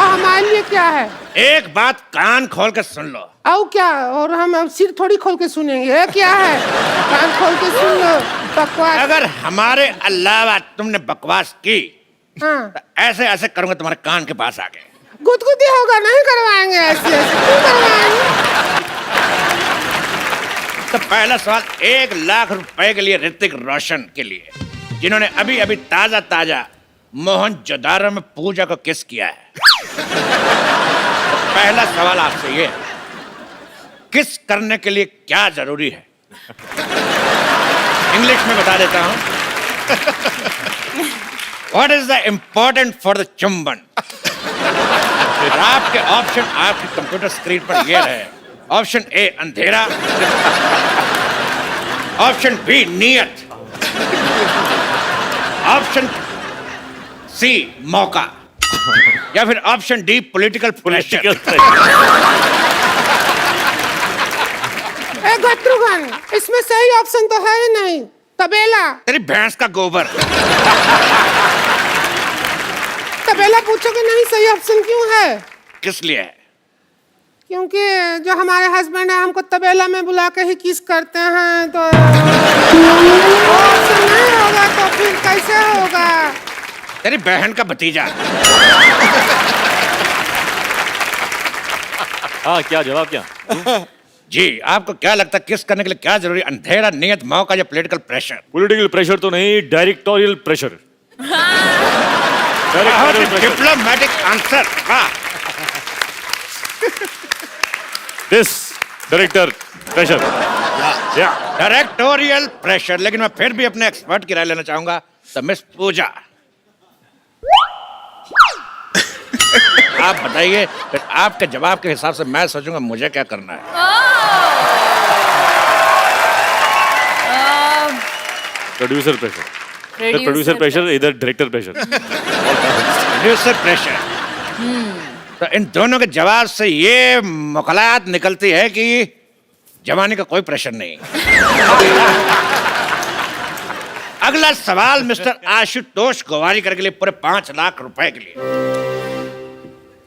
हमारे लिए क्या है? एक बात कान खोल के सुन लो। और क्या? और हम अब सिर थोड़ी खोल के सुनेंगे। ये क्या है? कान खोल के सुन लो। बकवास। अगर हमारे अलावा तुमने बकवास की हाँ। तो ऐसे ऐसे करूंगा तुम्हारे कान के पास आके। गुदगुदी होगा, नहीं करवाएंगे ऐसे ऐसे। क्यों करवाएंगे? तो पहला सवाल 1,00,000 रुपए के लिए ऋतिक रोशन के लिए, जिन्होंने अभी अभी ताजा ताजा मोहनजोदारो में पूजा को किस किया है। तो पहला सवाल आपसे ये है, किस करने के लिए क्या जरूरी है? इंग्लिश में बता देता हूं। What is the important for the चुंबन? और आपके ऑप्शन आपकी कंप्यूटर स्क्रीन पर ये रहे। ऑप्शन ए अंधेरा, ऑप्शन बी नियत, ऑप्शन सी मौका, या फिर ऑप्शन डी पॉलिटिकल प्रेशर। गत्रुघ्न, इसमें सही ऑप्शन तो है ही नहीं। तबेला। तेरी भैंस का गोबर। तबेला पूछोगे नहीं सही ऑप्शन क्यों है? किस लिए है? क्योंकि जो हमारे हस्बैंड है हमको तबेला में बुला के ही किस करते हैं, तो ऑप्शन नहीं होगा तो फिर कैसे होगा? तेरी बहन का भतीजा। हाँ, क्या जवाब क्या? जी, आपको क्या लगता है किस करने के लिए क्या जरूरी? अंधेरा, नियत, मौका या पॉलिटिकल प्रेशर? पॉलिटिकल प्रेशर तो नहीं, डायरेक्टोरियल प्रेशर। Diplomatic answer. वाह। दिस डायरेक्टर प्रेशर या डायरेक्टोरियल प्रेशर। लेकिन मैं फिर भी अपने एक्सपर्ट की राय लेना चाहूंगा। तो मिस पूजा, आप बताइए, फिर आपके जवाब के हिसाब से मैं सोचूंगा मुझे क्या करना है। प्रोड्यूसर प्रेशर, प्रोड्यूसर प्रेशर, इधर डायरेक्टर प्रेशर। Producer pressure. तो इन दोनों के जवाब से ये मुखलात निकलती है कि जवानी का कोई प्रेशर नहीं। अगला सवाल मिस्टर आशुतोष गोवारीकर के लिए पूरे 5,00,000 रुपए के लिए।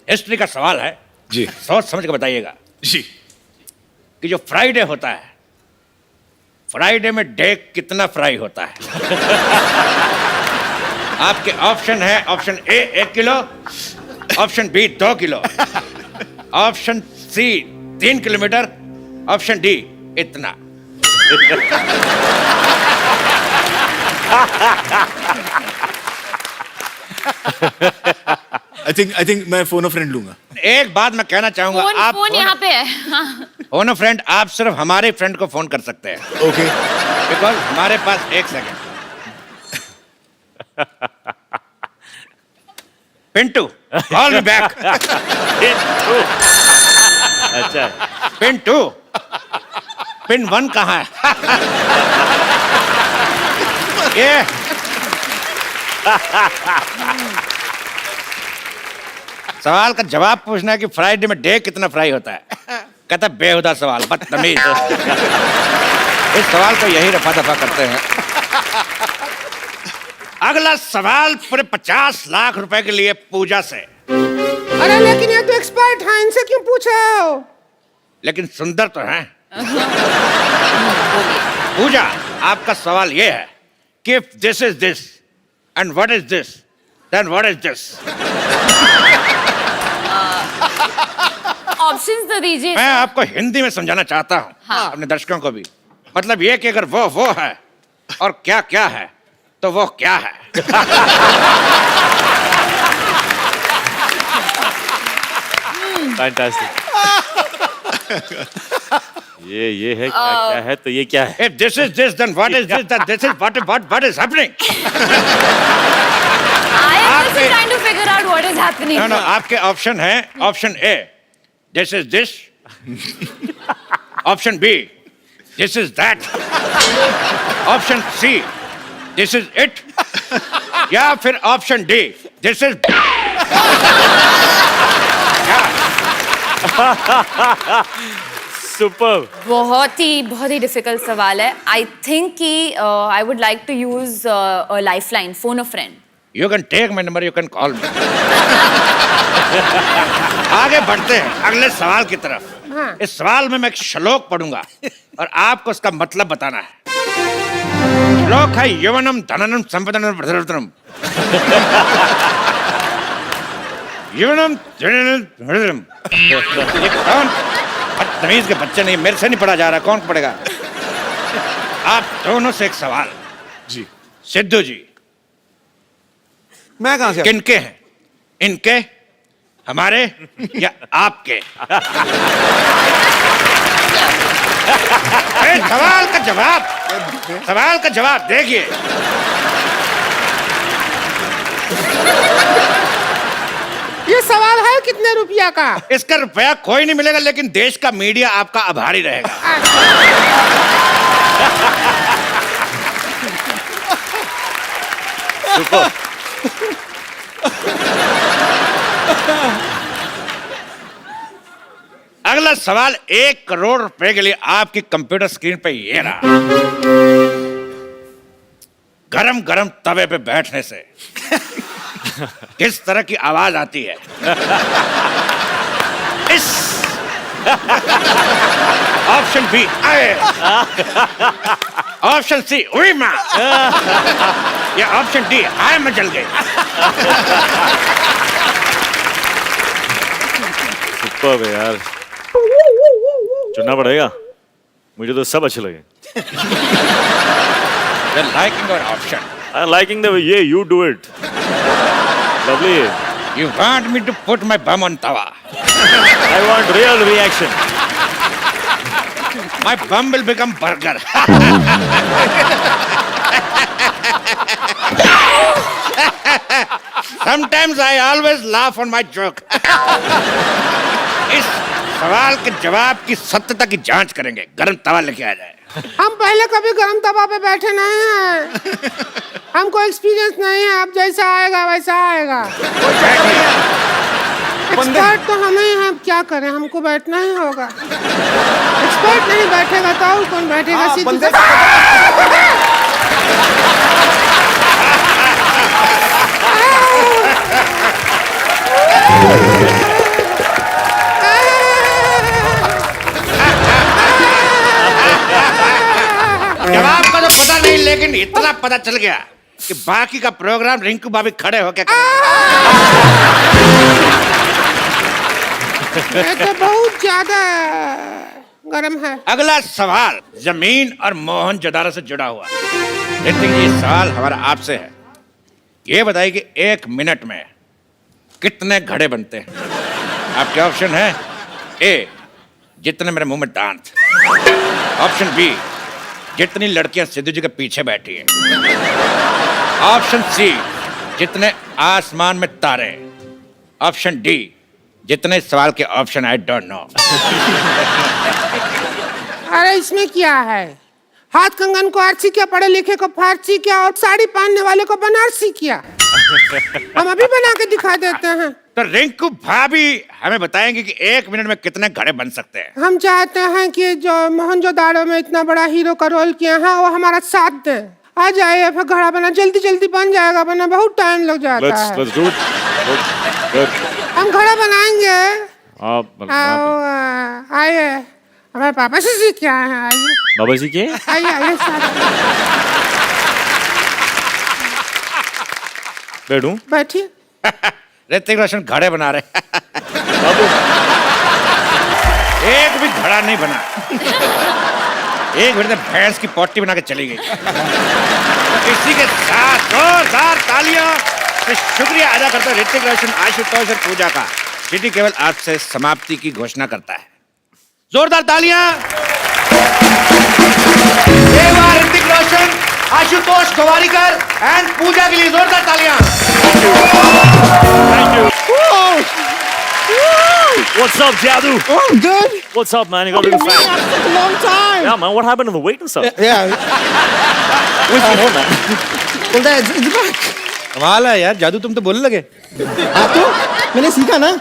हिस्ट्री का सवाल है जी। सोच समझ के बताइएगा जी। कि जो फ्राइडे होता है, फ्राइडे में डे कितना फ्राई होता है? आपके ऑप्शन है, option A 1 kilo, option B 2 kilo, option C 3 kilometre, option D इतना। आई थिंक मैं फोन अ फ्रेंड लूंगा। एक बात मैं कहना चाहूंगा, आप फोन यहाँ पे है। फोन फ्रेंड आप सिर्फ हमारे फ्रेंड को फोन कर सकते हैं। ओके। बिकॉज हमारे पास 1 second. Pintu, call me back. अच्छा, पिंटू, पिन 1 कहाँ है? ये सवाल का जवाब पूछना है कि फ्राइडे में डे कितना फ्राई होता है। कहता बेहुदा सवाल, बदतमीज। इस सवाल को यही रफा दफा करते हैं। अगला सवाल पूरे 50,00,000 रुपए के लिए पूजा से। अरे लेकिन ये तो एक्सपर्ट हैं, इनसे क्यों पूछ रहे हो? लेकिन सुंदर तो हैं। पूजा, आपका सवाल ये है कि if this is this and what is this, then what is this? Options तो दीजिए। मैं आपको हिंदी में समझाना चाहता हूँ। हाँ। अपने दर्शकों को भी। मतलब ये कि अगर वो है और क्या क्या है तो वो क्या है। फैंटास्टिक। ये है क्या है तो ये क्या है? If this is this, then what is this? Then this is what is happening? I am also trying to figure out what is happening. No, आपके ऑप्शन है, option A this is this, option B this is that, option C this is it, या फिर option D this is super. बहुत ही difficult सवाल है। I think कि I would like to use life line, phone a friend. You can take my number, you can call me. आगे बढ़ते हैं अगले सवाल की तरफ। हाँ। इस सवाल में मैं एक श्लोक पढ़ूंगा और आपको उसका मतलब बताना है। श्लोक है यवनम धननम संपदनम प्रधनम। यवनम धननम प्रधनम। ये कौन बदतमीज के बच्चे? नहीं, मेरे से नहीं पढ़ा जा रहा, कौन पढ़ेगा? आप दोनों से एक सवाल। जी। सिद्धू जी, मैं कहां से? किनके हैं? इनके, हमारे या आपके? अरे सवाल का जवाब देखिए। ये सवाल है कितने रुपया का? इसका रुपया कोई नहीं मिलेगा, लेकिन देश का मीडिया आपका आभारी रहेगा। अगला सवाल 1 करोड़ रुपए के लिए आपकी कंप्यूटर स्क्रीन पे ये रहा। गरम गरम तवे पे बैठने से किस तरह की आवाज आती है? इस ऑप्शन बी आए, ऑप्शन सी उई मां, या ऑप्शन डी हाय मैं जल गई। सुपर है यार, चुनना पड़ेगा। मुझे तो सब अच्छे लगे। You're liking our option. I'm liking the way you do it. Lovely. You want me to put my bum on tawa? I want real reaction. My bum will become burger. Sometimes I always laugh on my joke. इस सवाल के जवाब की सत्यता की जांच करेंगे। गरम तवा लेके आ जाए। हम पहले कभी गरम तवा पे बैठे नहीं हैं। हमको एक्सपीरियंस नहीं है। अब जैसा आएगा वैसा आएगा। एक्सपर्ट तो हम ही हैं, क्या करें, हमको बैठना ही होगा। एक्सपर्ट नहीं बैठेगा तो और कौन बैठेगा? सीधे जवाब का तो पता नहीं, लेकिन इतना पता चल गया कि बाकी का प्रोग्राम रिंकू भाभी खड़े होके ये तो बहुत ज्यादा गरम है। अगला सवाल जमीन और मोहनजोदारो से जुड़ा हुआ। ऋतिक जी, सवाल हमारा आपसे है। ये बताइए कि 1 मिनट में कितने घड़े बनते हैं? आपके ऑप्शन है ए, जितने मेरे मुंह में दांत। ऑप्शन बी, जितनी लड़कियां सिद्धू जी के पीछे बैठी हैं। ऑप्शन सी, जितने आसमान में तारे। ऑप्शन डी, जितने सवाल के ऑप्शन आई डोंट नो। अरे इसमें क्या है? हाथ कंगन को आरसी क्या, पढ़े लिखे को फारसी क्या, और साड़ी पहनने वाले को बनारसी क्या? हम अभी बना के दिखा देते हैं। तो रिंकू भाभी हमें बताएंगे कि 1 मिनट में कितने घड़े बन सकते हैं। हम चाहते हैं कि जो मोहनजोदाड़ो में इतना बड़ा हीरो का रोल किया है वो हमारा साथ दे। आ जाइए, फिर घड़ा बना जल्दी जल्दी बन जाएगा, वरना बहुत टाइम लग जाता है। Let's do it. Good. हम घड़ा बनाएंगे। आप आइए, हमारे पापा से सीख के आए हैं। आइए बाबा जी के आइए आइए बैठूं? बैठिए। ऋतिक रोशन घड़े बना रहे। एक भी घड़ा नहीं बना। एक मिनट में भैंस की पोटी बना के चली गई। इसी के साथ जोरदार तालियां से शुक्रिया अदा करता है ऋतिक रोशन, आशुतोष और पूजा का। सिटी केवल आपसे समाप्ति की घोषणा करता है। जोरदार तालियां ऋतिक रोशन, आशुतोष गोवारिकर एंड पूजा के लिए। जोरदार तालियां। What's up, Jadu? Oh, good. What's up, man? You got really fat. After such a long time. Yeah, man. What happened to the weight and stuff? Yeah. Well, it's back. कमाल है यार, जादू तुम तो बोलने लगे। हाँ तो मैंने सीखा ना,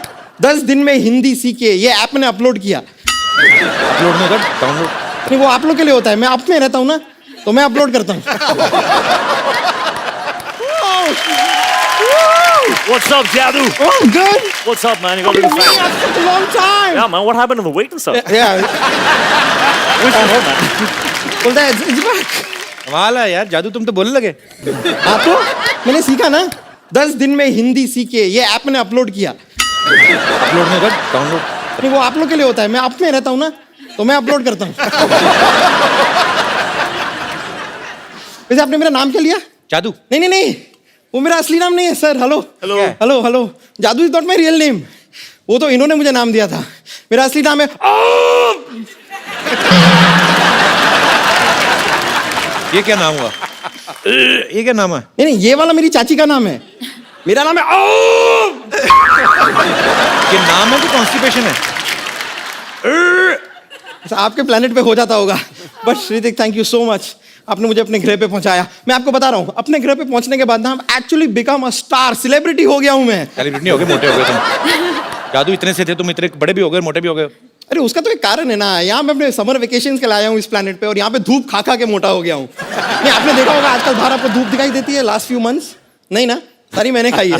10 दिन में हिंदी सीखे। ये ऐप मैंने अपलोड किया। अपलोड नहीं कर, डाउनलोड। नहीं, वो आप लोग के लिए होता है। मैं आप में रहता हूँ ना, तो मैं अपलोड करता हूँ। What's up, Jadu? Oh, good. What's up, man? You got It's really been fast. such a long time. Yeah, man. What happened to the weight and stuff? Yeah. Where's your man? बोलता है it's back. कमाल है यार, जादू तुम तो बोलने लगे। आपको मैंने सीखा ना 10 दिन में हिंदी सीखे ये ऐप मैंने अपलोड किया। अपलोड नहीं कर, डाउनलोड। नहीं वो आप लोग के लिए होता है, मैं आप में रहता हूँ ना तो मैं अपलोड करता हूँ। वैसे आपने मेरा नाम क्या लिया? जादू। नहीं नहीं नहीं, वो मेरा असली नाम नहीं है sir. Hello Hello. Hello hello, Jadoo is not my real name. वो तो इन्होंने मुझे नाम दिया था। मेरा असली नाम है ये क्या नाम हुआ? ये क्या नाम है? नहीं नहीं, ये वाला मेरी चाची का नाम है। मेरा नाम है ये नाम है कि कॉन्स्टिपेशन है? आपके प्लेनेट पे हो जाता होगा। But Shritik thank you so much, आपने मुझे अपने ग्रह पे पहुंचाया। मैं आपको बता रहा हूँ, अपने ग्रह पे पहुंचने के बाद ना हम actually become a star, celebrity हो गया हूँ मैं। सेलिब्रिटी हो गए, मोटे हो गए तुम। जादू इतने से थे तुम, इतने बड़े भी हो गए, मोटे भी हो गए। अरे उसका तो एक कारण है ना, यहाँ मैं अपने समर वेकेशन के लाया हूँ इस प्लेनेट पे और यहाँ पे धूप खा खा के मोटा हो गया हूँ। नहीं आपने देखा होगा आजकल बाहर आपको धूप दिखाई देती है लास्ट फ्यू मंथ्स? नहीं ना, सारी मैंने खाई है।